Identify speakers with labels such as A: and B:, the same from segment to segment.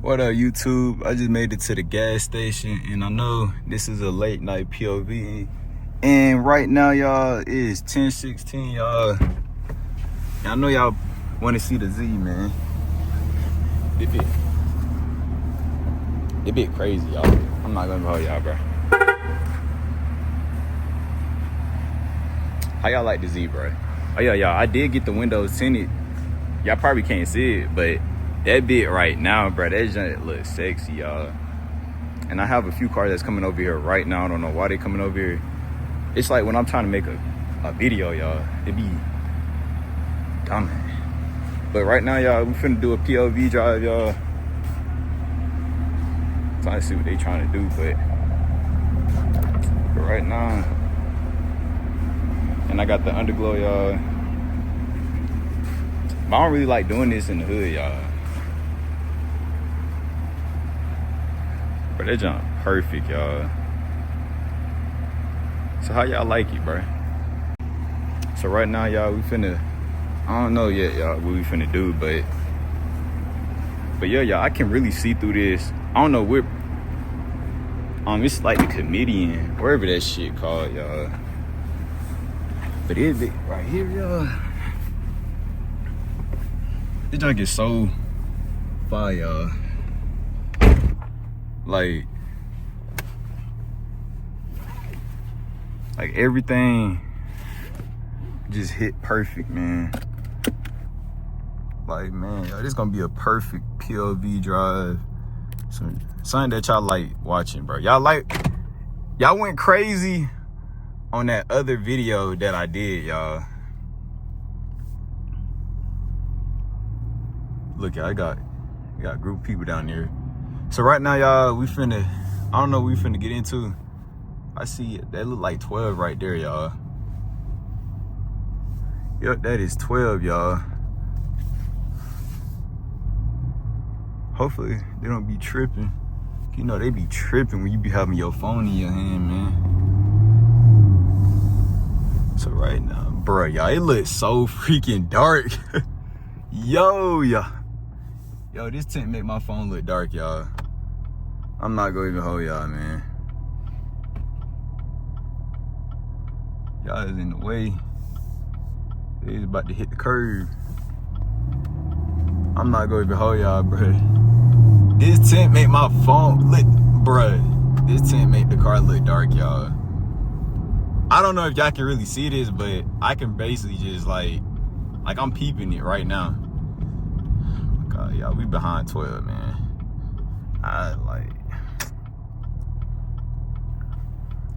A: What up, YouTube? I just made it to the gas station, and I know this is a late night POV. And right now, y'all, it is 10:16, y'all. And I know y'all want to see the Z, man. It bit crazy, y'all. I'm not gonna hold y'all, bro. How y'all like the Z, bro? Oh yeah, y'all. I did get the windows tinted. Y'all probably can't see it, but that bit right now, bro, that junk looks sexy, y'all. And I have a few cars that's coming over here right now. I don't know why they coming over here. It's like when I'm trying to make a video, y'all, it be coming. But right now, y'all, we finna do a POV drive, y'all. Trying to see what they trying to do, but right now, and I got the underglow, y'all. But I don't really like doing this in the hood, y'all. But that jump perfect, y'all. So how y'all like it, bro? So right now, y'all, we finna, I don't know yet, y'all, what we finna do, but yeah, y'all, I can really see through this. I don't know what, it's like the comedian, wherever that shit called, y'all. But it right here, y'all. This junk is so fire, y'all. Like everything just hit perfect, man. Like, man, yo, this gonna be a perfect POV drive. Something that y'all like watching, bro. Y'all went crazy on that other video that I did, y'all. Look, I got a group of people down there. So right now, y'all, we finna, I don't know what we finna get into. I see it, that look like 12 right there, y'all. Yep, that is 12, y'all. Hopefully they don't be tripping. You know they be tripping when you be having your phone in your hand, man. So right now, bro, y'all, it looks so freaking dark. Yo, this tent make my phone look dark, y'all. I'm not gonna even hold y'all, man. Y'all is in the way. They's about to hit the curb. I'm not gonna even hold y'all, bro. This tent make my phone look, bro. This tent make the car look dark, y'all. I don't know if y'all can really see this, but I can basically just like I'm peeping it right now. Oh God, y'all, we behind 12, man.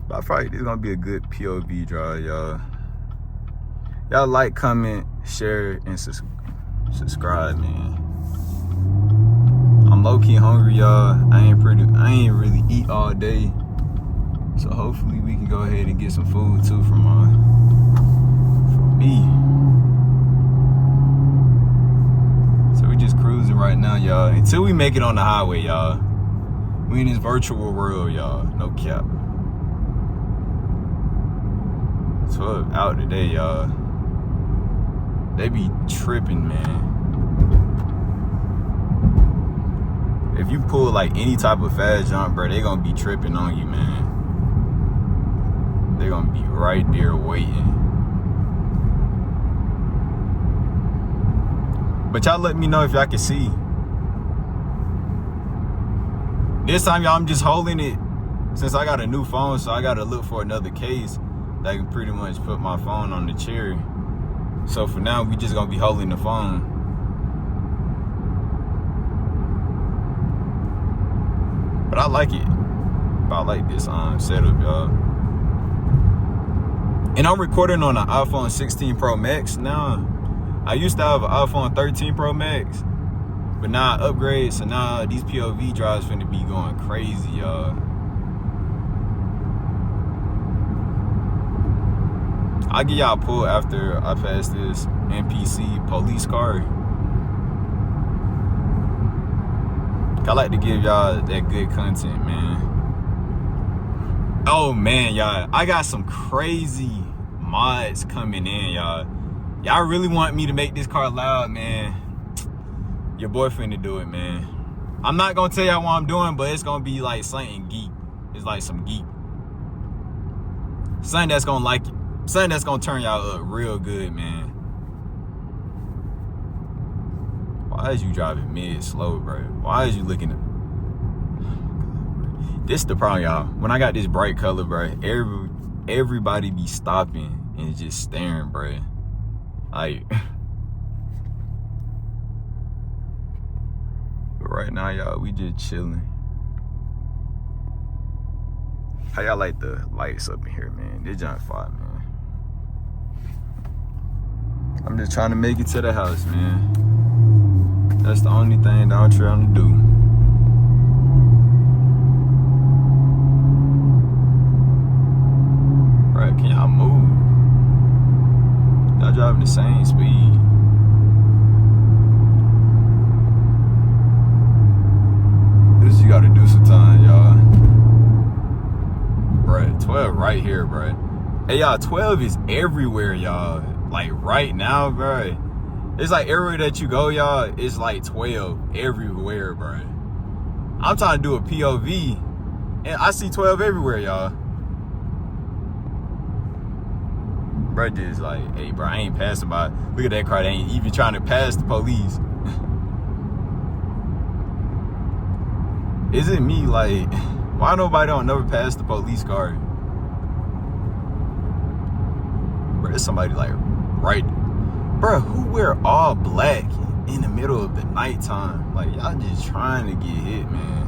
A: But I feel like this is gonna be a good POV drive, y'all. Y'all like, comment, share, and subscribe, man. I'm low-key hungry, y'all. I ain't really eat all day. So hopefully we can go ahead and get some food too from me. So we just cruising right now, y'all. Until we make it on the highway, y'all. We in this virtual world, y'all. No cap. 12 out today, y'all. They be tripping, man. If you pull like any type of fast jump, bro, they gonna be tripping on you, man. They gonna be right there waiting. But y'all let me know if y'all can see. This time, y'all, I'm just holding it. Since I got a new phone, so I gotta look for another case that can pretty much put my phone on the chair. So for now, we just gonna be holding the phone. But I like it. I like this setup, y'all. And I'm recording on an iPhone 16 Pro Max now. I used to have an iPhone 13 Pro Max, but now I upgrade, so now these POV drives finna be going crazy, y'all. I'll give y'all a pull after I pass this NPC police car. I like to give y'all that good content, man. Oh man, y'all, I got some crazy mods coming in, y'all. Y'all really want me to make this car loud, man. Your boy finna do it, man. I'm not gonna tell y'all what I'm doing, but it's gonna be like something geek. It's like some geek. Something that's gonna like it. Something that's gonna turn y'all up real good, man. Why is you driving mid slow, bro? Why is you looking at... This is the problem, y'all. When I got this bright color, bro, everybody be stopping and just staring, bro. Like... But right now, y'all, we just chilling. How y'all like the lights up in here, man? This junk fire, man. I'm just trying to make it to the house, man. That's the only thing that I'm trying to do. Right, can y'all move? Y'all driving the same speed. This you gotta do sometimes, y'all. Bruh, 12 right here, bruh. Hey, y'all, 12 is everywhere, y'all. Like, right now, bruh. It's like everywhere that you go, y'all, it's like 12 everywhere, bruh. I'm trying to do a POV, and I see 12 everywhere, y'all. Bruh just like, hey, bro, I ain't passing by. Look at that car, they ain't even trying to pass the police. Is it me, like, why nobody don't never pass the police car? Bro, there's somebody like right. Bro, who wear all black in the middle of the nighttime? Like, y'all just trying to get hit, man.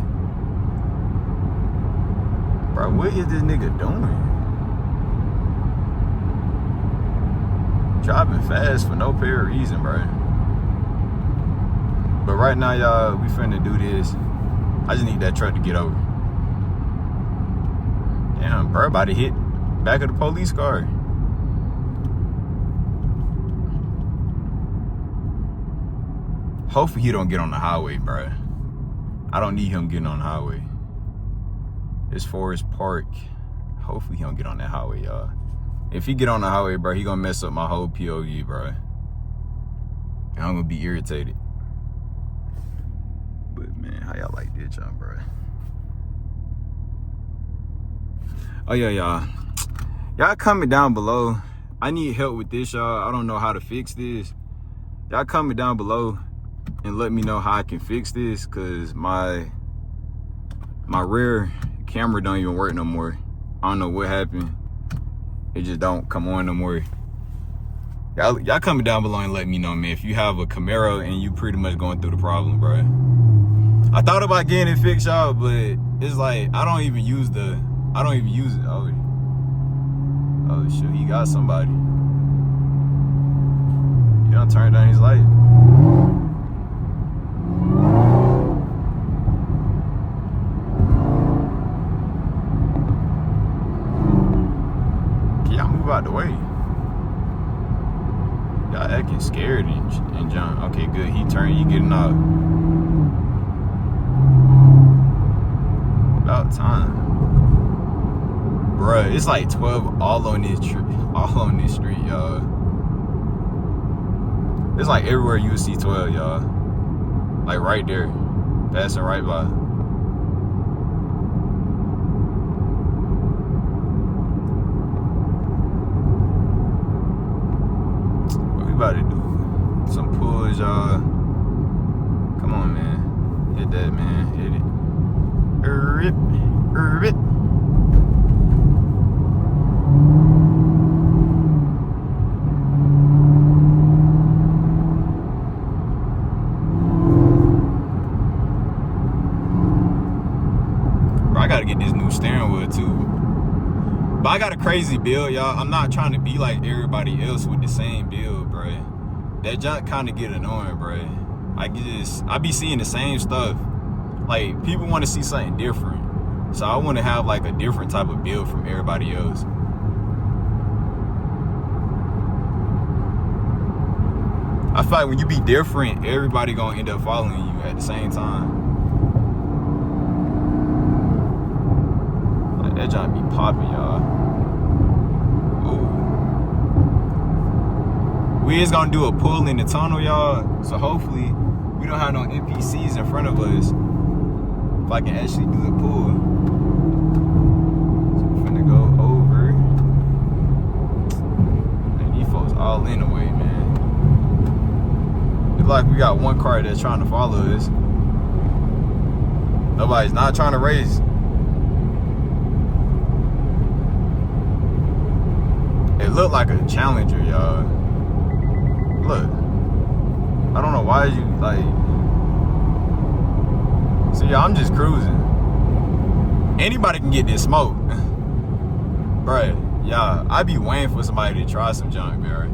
A: Bro, what is this nigga doing? Driving fast for no apparent reason, bro. But right now, y'all, we finna do this. I just need that truck to get over. Damn, bro, about to hit back of the police car. Hopefully he don't get on the highway, bro. I don't need him getting on the highway. It's Forest Park. Hopefully he don't get on that highway, y'all. If he get on the highway, bro, he gonna mess up my whole POV, bro. And I'm gonna be irritated. But man, how y'all like this, y'all, bro? Oh yeah, y'all. Y'all comment down below. I need help with this, y'all. I don't know how to fix this. Y'all comment down below and let me know how I can fix this, cause my rear camera don't even work no more. I don't know what happened. It just don't come on no more. Y'all comment down below and let me know, man, if you have a Camaro and you pretty much going through the problem, bro. I thought about getting it fixed, y'all, but it's like I don't even use it. Oh shoot, he got somebody. He done turned down his light. Can y'all move out the way? Y'all acting scared and John. Okay, good. He turned. He getting out. About time, bruh. It's like 12 all on this street, y'all. It's like everywhere you see 12, y'all. Like right there, passing right by. What we about to do? Some pulls, y'all. Come on, man. Hit that, man. Hit it. Rip. Bro, I gotta get this new steering wheel too. But I got a crazy build, y'all. I'm not trying to be like everybody else with the same build, bro. That junk kind of get annoying, bro. I be seeing the same stuff. Like, people want to see something different. So I want to have like a different type of build from everybody else. I feel like when you be different, everybody gonna end up following you at the same time. Like, that junk be popping, y'all. Ooh. We is gonna do a pull in the tunnel, y'all. So hopefully we don't have no NPCs in front of us. if I can actually do the pull. So I'm finna go over. And these folks all in the way, man. It's like we got one car that's trying to follow us. Nobody's not trying to race. It looked like a Challenger, y'all. Look. I don't know why you, like... See, I'm just cruising. Anybody can get this smoke. Bruh, y'all, I be waiting for somebody to try some junk, bro.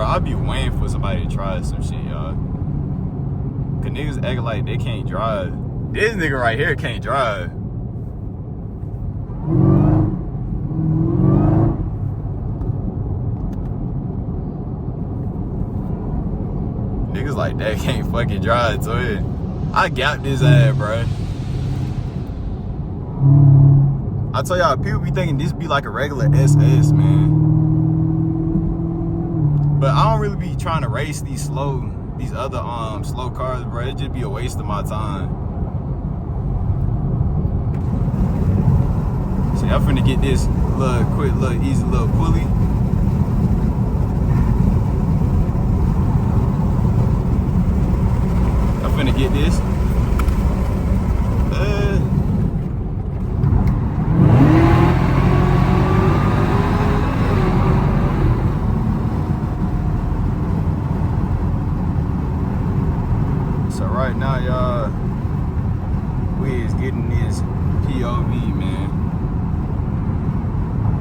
A: I be waiting for somebody to try some shit, y'all. Cause niggas act like they can't drive. This nigga right here can't drive. Niggas like that can't fucking drive to it. I gapped his ass, bro. I tell y'all, people be thinking this be like a regular SS, man. But I don't really be trying to race these other slow cars, bro. It just be a waste of my time. See, I'm finna get this little quick, little easy little pulley. I'm finna get this. So right now, y'all, we is getting this POV, man.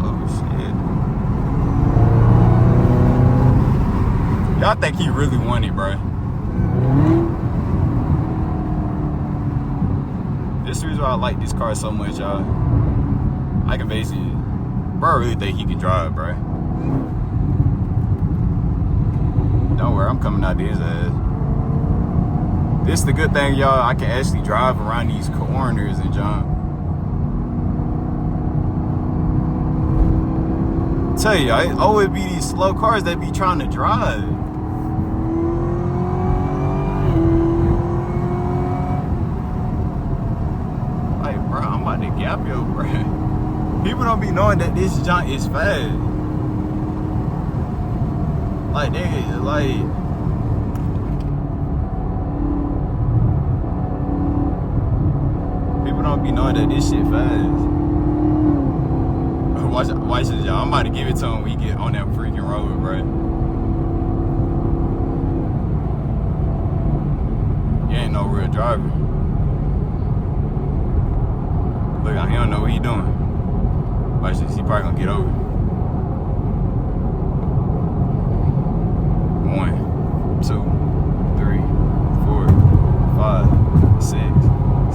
A: Oh shit. Y'all think he really won it, bro? This is the reason why I like this car so much, y'all. I can basically, bro, I really think he can drive, bro. Don't worry, I'm coming out his ass. This is the good thing, y'all. I can actually drive around these corners and jump. Tell y'all, it always be these slow cars that be trying to drive. Like, bro, I'm about to gap yo, bro. People don't be knowing that this junk is fast. Like, nigga, like... Don't be knowing that this shit fast. Watch this, y'all. I'm about to give it to him when we get on that freaking road, bro. You ain't no real driver. Look, he don't know what he doing. Watch this, he probably gonna get over. 1, 2, 3, 4, 5, 6,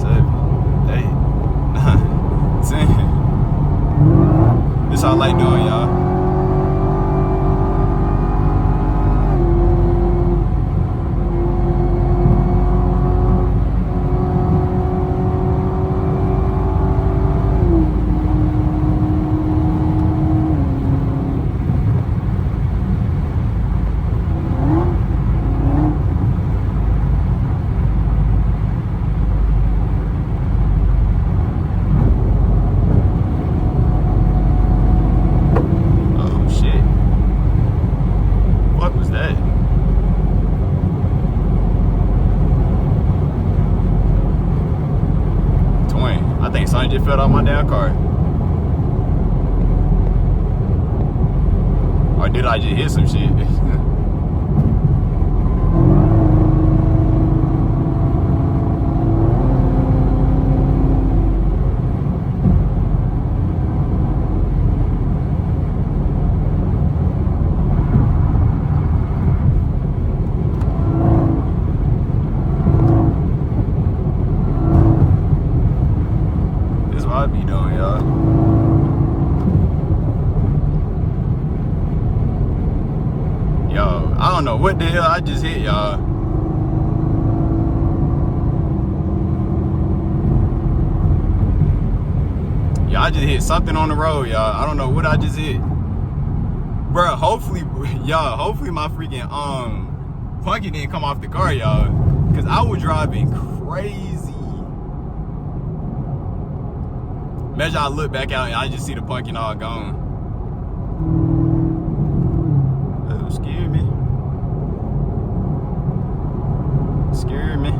A: 7, 8, 9, 10. This all I like doing, y'all. I just fell out my damn car. Or did I just hit some shit? I be doing, y'all. Yo, I don't know what the hell I just hit, y'all. Yeah, I just hit something on the road, y'all. I don't know what I just hit. Bro, hopefully, y'all, hopefully my freaking punky didn't come off the car, y'all. Cause I was driving crazy. Imagine I look back out and I just see the punky all gone. That scared me. Scared me.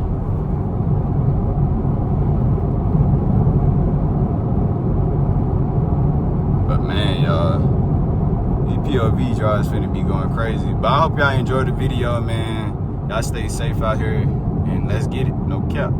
A: But man, y'all, these POV drives finna be going crazy. But I hope y'all enjoyed the video, man. Y'all stay safe out here and let's get it. No cap.